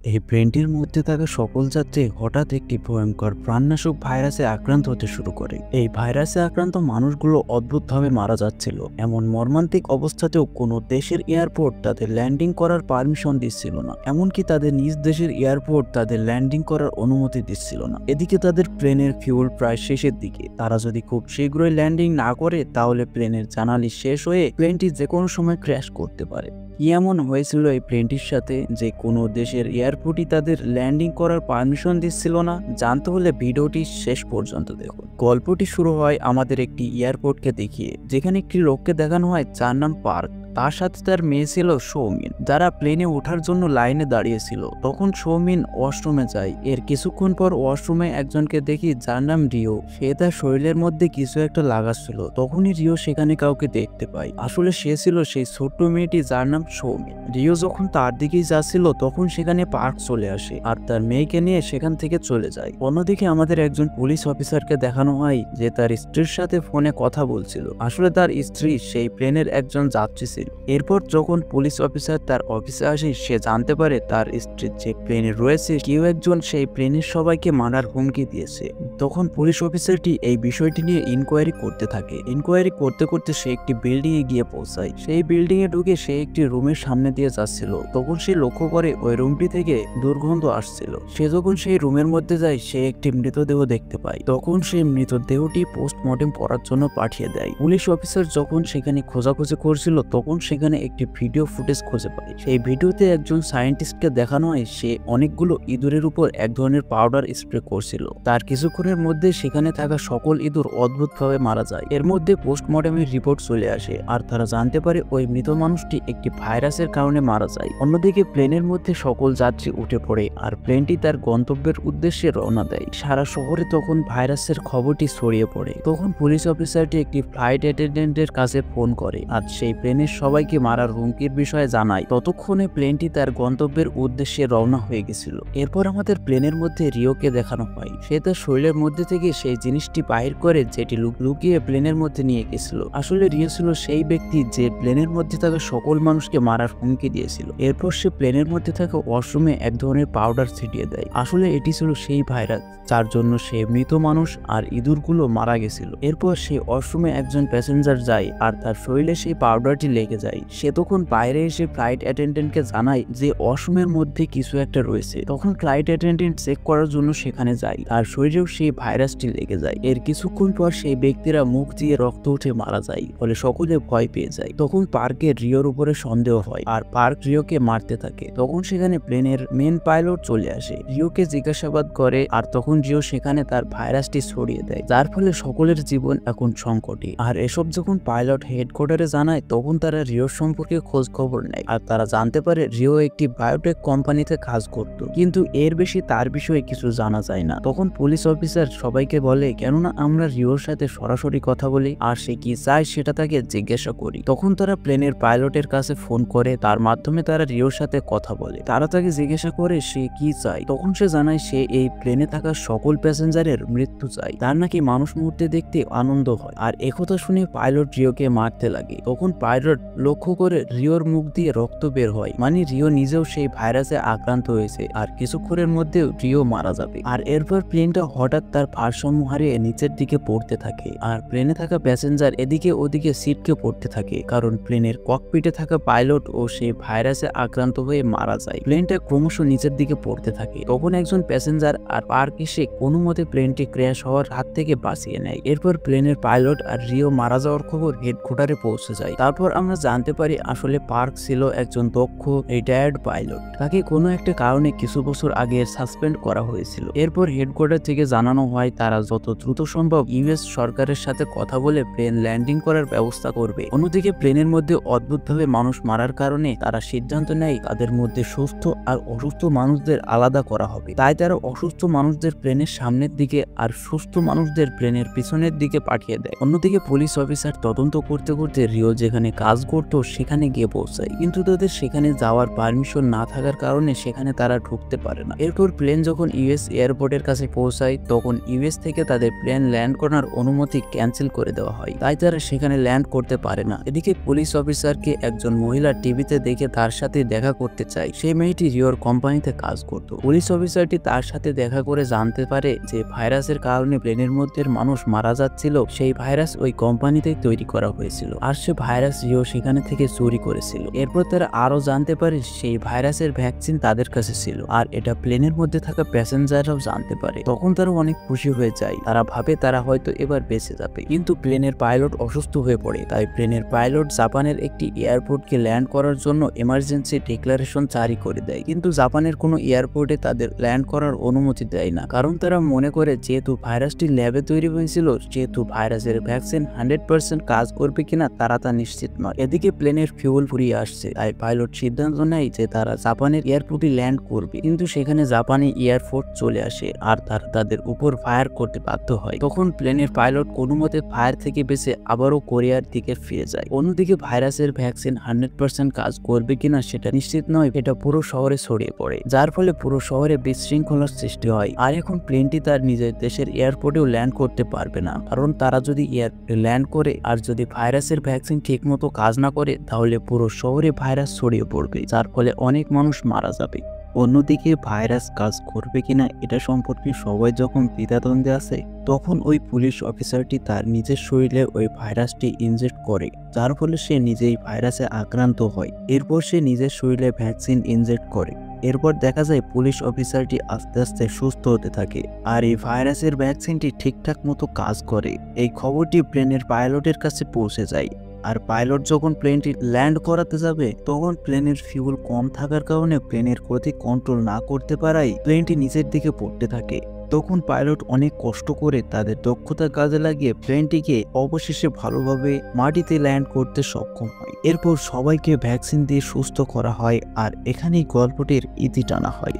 এই প্লেনটির মধ্যে থাকা সকল যাত্রী হঠাৎ একটি ভয়ঙ্কর প্রাণনাশক ভাইরাসে আক্রান্ত হতে শুরু করে। এই ভাইরাসে আক্রান্ত মানুষগুলো অদ্ভুতভাবে মারা যাচ্ছিল। এমন মর্মান্তিক অবস্থাতেও কোনো দেশের এয়ারপোর্ট তাদের ল্যান্ডিং করার পারমিশন দিচ্ছিল না, এমনকি তাদের নিজ দেশের এয়ারপোর্ট তাদের ল্যান্ডিং করার অনুমতি দিচ্ছিল না। এদিকে তাদের প্লেনের ফিউল প্রায় শেষের দিকে। তারা যদি খুব শীঘ্রই ল্যান্ডিং না করে তাহলে প্লেনের জানালি শেষ হয়ে প্লেনটি যে কোনো সময় ক্র্যাশ করতে পারে। কি এমন হয়েছিল এই প্লেনটির সাথে যে কোনো দেশের এয়ারপোর্টই তাদের ল্যান্ডিং করার পারমিশন দিচ্ছিল না? জানতে হলে ভিডিওটি শেষ পর্যন্ত দেখুন। গল্পটি শুরু হয় আমাদের একটি এয়ারপোর্টকে দেখিয়ে, যেখানে একটি লোককে দেখানো হয় যার নাম পার্ক। তার সাথে তার মেয়ে ছিল সৌমিন, যারা প্লেনে ওঠার জন্য লাইনে দাঁড়িয়েছিল। তখন সৌমিন ওয়াশরুমে যায়। এর কিছুক্ষণ পর ওয়াশরুমে একজনকে দেখি যার নাম রিও। সে তার শরীরের মধ্যে কিছু একটা লাগাচ্ছিল। তখনই রিও সেখানে কাউকে দেখতে পায়। আসলে সে ছিল সেই ছোট্ট মেয়েটি যার নাম সৌমিন। রিও যখন তার দিকেই যাচ্ছিল তখন সেখানে পার্ক চলে আসে আর তার মেয়েকে নিয়ে সেখান থেকে চলে যায়। অন্যদিকে আমাদের একজন পুলিশ অফিসারকে দেখানো হয় যে তার স্ত্রীর সাথে ফোনে কথা বলছিল। আসলে তার স্ত্রী সেই প্লেনের একজন যাত্রী ছিল। এরপর যখন পুলিশ অফিসার তার অফিসে আসে, সে জানতে পারে তার স্ত্রী যে প্লেনে রয়েছে কেউ একজন সেই প্লেনের সবাইকে মারার হুমকি দিয়েছে। তখন পুলিশ অফিসারটি এই বিষয়টি নিয়ে ইনকোয়ারি করতে থাকে। ইনকোয়ারি করতে করতে সে একটি বিল্ডিং এ গিয়ে পৌঁছায়। সেই বিল্ডিং এ ঢুকে সে একটি রুমের সামনে দিয়ে যাচ্ছিল। তখন সে লক্ষ্য করে ওই রুমটি থেকে দুর্গন্ধ আসছিল। সে যখন সেই রুমের মধ্যে যায় সে একটি মৃতদেহ দেখতে পায়। তখন সে মৃতদেহটি পোস্টমর্টেম করার জন্য পাঠিয়ে দেয়। পুলিশ অফিসার যখন সেখানে খোঁজাখুঁজি করছিল তখন সেখানে একটি ভিডিও ফুটেজ খুঁজে পায়। সেই ভিডিওতে একজন সায়েন্টিস্টকে দেখানো হয় সে অনেকগুলো ইঁদুরের উপর এক ধরনের পাউডার স্প্রে করছিল। তার কিছুক্ষণের মধ্যে সেখানে থাকা সকল ইঁদুর অদ্ভুতভাবে মারা যায়। এর মধ্যে পোস্টমর্টেমের রিপোর্ট চলে আসে আর তারা জানতে পারে ওই মৃত মানুষটি একটি ভাইরাসের কারণে মারা যায়। অন্যদিকে প্লেনের মধ্যে সকল যাত্রী উঠে পড়ে আর প্লেনটি তার গন্তব্যের উদ্দেশ্যে রওনা দেয়। সারা শহরে তখন ভাইরাসের খবরটি ছড়িয়ে পড়ে। তখন পুলিশ অফিসারটি একটি ফ্লাইট অ্যাটেন্ডেন্টের কাছে ফোন করে আর সেই প্লেনের সবাইকে মারার হুমকির বিষয়ে জানায়। ততক্ষণে প্লেনটি তার গন্তব্যের উদ্দেশ্যে রওনা হয়ে গেছিল। এরপর আমাদের প্লেনের মধ্যে রিওকে দেখানো হয়। সে তার শরীরের মধ্যে থেকে সেই জিনিসটি বাহির করে যেটি লুকিয়ে প্লেনের মধ্যে নিয়ে গেছিল। আসলে রিও ছিল সেই ব্যক্তি যে প্লেনের মধ্যে থাকা সকল মানুষকে মারার হুমকি দিয়েছিল। এরপর সে প্লেনের মধ্যে থাকা ওয়াশরুমে এক ধরনের পাউডার ছিটিয়ে দেয়। আসলে এটি ছিল সেই ভাইরাস যার জন্য সে মৃত মানুষ আর ইঁদুরগুলো মারা গেছিল। এরপর সেই ওয়াশরুমে একজন প্যাসেঞ্জার যায় আর তার শরীরে সেই পাউডারটি লেগে যায়। সে তখন বাইরে এসে ফ্লাইট অ্যাটেন্ডেন্টকে জানায় যে ওয়াশরুমের মধ্যে কিছু একটা রয়েছে। তখন ফ্লাইট অ্যাটেন্ডেন্ট চেক করার জন্য সেখানে যায়। তার শরীরেও সেই ভাইরাসটি লেগে যায়। এর কিছুক্ষণ পর সেই ব্যক্তিরা মুখ দিয়ে রক্ত উঠে মারা যায়। ফলে সকলে ভয় পেয়ে যায়। তখন পার্কের রিওর উপরে সন্দেহ হয় আর পার্ক রিওকে মারতে থাকে। তখন সেখানে প্লেনের মেন পাইলট চলে আসে, রিওকে জিজ্ঞাসাবাদ করে আর তখন রিও সেখানে তার ভাইরাসটি ছড়িয়ে দেয়, যার ফলে সকলের জীবন এখন সংকটে। আর এসব যখন পাইলট হেডকোয়ার্টারে জানায় তখন তারা রিওর সম্পর্কে খোঁজ খবর নেয় আর তারা জানতে পারে রিও একটি বায়োটেক কোম্পানিতে কাজ করত, কিন্তু এর বেশি তার বিষয়ে কিছু জানা যায় না। তখন পুলিশ অফিসার সবাইকে বলে কেননা আমরা রিওর সাথে সরাসরি কথা বলি আর সে কি চায় সেটা তাকে জিজ্ঞাসা করি। তখন তারা প্লেনের পাইলটের কাছে ফোন করে, তার মাধ্যমে তারা রিওর সাথে কথা বলে। তারা তাকে জিজ্ঞাসা করে সে কি চায়। তখন সে জানায় সে এই প্লেনে থাকা সকল প্যাসেঞ্জারের মৃত্যু চায়। তার নাকি মানুষ মূর্তি দেখতে আনন্দ হয়। আর একথা শুনে পাইলট রিওকে মারতে লাগে। তখন পাইলট লক্ষ্য করে রিওর মুখ দিয়ে রক্ত বের হয়, মানে রিও নিজেও সেই ভাইরাসে আক্রান্ত হয়েছে আর কিছুক্ষণের মধ্যে রিও মারা যাবে। আর এরপর প্লেনটা হঠাৎ তার ভারসাম্য হারিয়ে নিচের দিকে পড়তে থাকে আর প্লেনে থাকা প্যাসেঞ্জার এদিকে ওদিকে সিটকে পড়তে থাকে, কারণ প্লেনের ককপিটে থাকা পাইলট ও সেই ভাইরাসে আক্রান্ত হয়ে মারা যায়। প্লেনটা ক্রমশ নিচের দিকে পড়তে থাকে। তখন একজন প্যাসেঞ্জার আর পার্ক এসে কোনো মতে প্লেনটি ক্র্যাশ হওয়ার হাত থেকে বাঁচিয়ে নেয়। এরপর প্লেনের পাইলট আর রিও মারা যাওয়ার খবর হেডকোয়ার্টারে পৌঁছে যায়। তারপর আমরা জানতে পারি আসলে পার্ক ছিল একজন দক্ষ রিটায়ার্ড পাইলট। তাকে কোনো একটা কারণে কিছু বছর আগে সাসপেন্ড করা হয়েছিল। এরপর হেডকোয়ার্টার থেকে জানানো হয় তারা যত দ্রুত সম্ভব ইউএস সরকারের সাথে কথা বলে প্লেন ল্যান্ডিং করার ব্যবস্থা করবে। অন্যদিকে প্লেনের মধ্যে অদ্ভুতভাবে মানুষ মারার কারণে তারা সিদ্ধান্ত নেয় তাদের মধ্যে সুস্থ আর অসুস্থ মানুষদের আলাদা করা হবে। তাই তারা অসুস্থ মানুষদের প্লেনের সামনের দিকে আর সুস্থ মানুষদের প্লেনের পিছনের দিকে পাঠিয়ে দেয়। অন্যদিকে পুলিশ অফিসার তদন্ত করতে করতে রিও যেখানে কাজ করতো সেখানে গিয়ে পৌঁছায়, কিন্তু তাদের সেখানে যাওয়ার পারমিশন না থাকার কারণে সেখানে তারা ঢুকতে পারে না। এরপর প্লেন যখন ইউএস এয়ারপোর্টের কাছে পৌঁছায় তখন ইউএস থেকে তাদের প্লেন ল্যান্ড করার অনুমতি ক্যান্সেল করে দেওয়া হয়, তাই তারা সেখানে ল্যান্ড করতে পারে না। এদিকে পুলিশ অফিসারকে একজন মহিলা টিভিতে দেখে তার সাথে দেখা করতে চায়। সেই মেয়েটি রিওর কোম্পানিতে কাজ করত। পুলিশ অফিসারটি তার সাথে দেখা করে জানতে পারে যে ভাইরাসের কারণে প্লেনের মধ্যে মানুষ মারা যাচ্ছিল, সেই ভাইরাস ওই কোম্পানিতে তৈরি করা হয়েছিল, আর সে ভাইরাস রিও সেখানে থেকে চুরি করেছিল। এরপর তারা আরো জানতে পারে সেই ভাইরাসের ভ্যাকসিন তাদের কাছে ছিল, আর এটা প্লেনের মধ্যে থাকা প্যাসেঞ্জাররাও জানতে পারে। তখন তারা অনেক খুশি হয়ে যায়, তারা ভাবে তারা হয়তো এবার বেঁচে যাবে। কিন্তু প্লেনের পাইলট অসুস্থ হয়ে পড়ে, তাই প্লেনের পাইলট জাপানের একটি এয়ারপোর্টকে ল্যান্ড করার জন্য এমার্জেন্সি ডিক্লারেশন জারি করে দেয়। কিন্তু জাপানের কোনো এয়ারপোর্টে তাদের ল্যান্ড করার অনুমতি দেয় না, কারণ তারা মনে করে যেহেতু ভাইরাসটি ল্যাবে তৈরি হয়েছিল, যেহেতু ভাইরাসের ভ্যাকসিন 100% কাজ করবে কিনা তারা তা নিশ্চিত নয়। এদিকে প্লেনের ফিউল ফুরিয়ে আসছে, তাই পাইলট সিদ্ধান্ত নেয় যে তারা জাপানের এয়ারপোর্টে ল্যান্ড করবে, কিন্তু সেখানে জাপানি এয়ারফোর্স চলে আসে আর তারা তাদের উপর ফায়ার করতে বাধ্য হয়। তখন প্লেনের পাইলট কোনো মতে ফায়ার থেকে বেঁচে আবারও কোরিয়ার দিকে ফিরে যায়। অন্যদিকে ভাইরাসের ভ্যাকসিন 100% কাজ করবে কিনা সেটা নিশ্চিত নয়, এটা পুরো শহরে ছড়িয়ে পড়ে, যার ফলে পুরো শহরে বিশৃঙ্খলার সৃষ্টি হয়। আর এখন প্লেনটি তার নিজের দেশের এয়ারপোর্টেও ল্যান্ড করতে পারবে না, কারণ তারা যদি এয়ারপোর্টে ল্যান্ড করে আর যদি ভাইরাসের ভ্যাকসিন ঠিক মতো কাজ না করে তাহলে পুরো শহরে ভাইরাস ছড়িয়ে পড়বে, যার ফলে অনেক মানুষ মারা যাবে। অন্যদিকে ভাইরাস কাজ করবে কিনা এটা সম্পর্কে সবাই যখন দ্বিধাদ্বন্দ্বে আছে, তখন ওই পুলিশ অফিসারটি তার নিজের শরীরে ওই ভাইরাসটি ইনজেক্ট করে, যার ফলে সে নিজেই ভাইরাসে আক্রান্ত হয়। এরপর সে নিজের শরীরে ভ্যাকসিন ইনজেক্ট করে। এরপর দেখা যায় পুলিশ অফিসারটি আস্তে আস্তে সুস্থ হতে থাকে, আর এই ভাইরাসের ভ্যাকসিনটি ঠিকঠাক মতো কাজ করে। এই খবরটি প্লেনের পাইলটের কাছে পৌঁছে যায়, আর পাইলট যখন প্লেনটি ল্যান্ড করাতে যাবে তখন প্লেনের ফিউল কম থাকার কারণে প্লেনের গতি কন্ট্রোল না করতে পারায় প্লেনটি নিচের দিকে পড়তে থাকে। তখন পাইলট অনেক কষ্ট করে তাদের দক্ষতা কাজে লাগিয়ে প্লেনটিকে অবশেষে ভালোভাবে মাটিতে ল্যান্ড করতে সক্ষম হয়। এরপর সবাইকে ভ্যাকসিন দিয়ে সুস্থ করা হয়, আর এখানেই গল্পটির ইতি টানা হয়।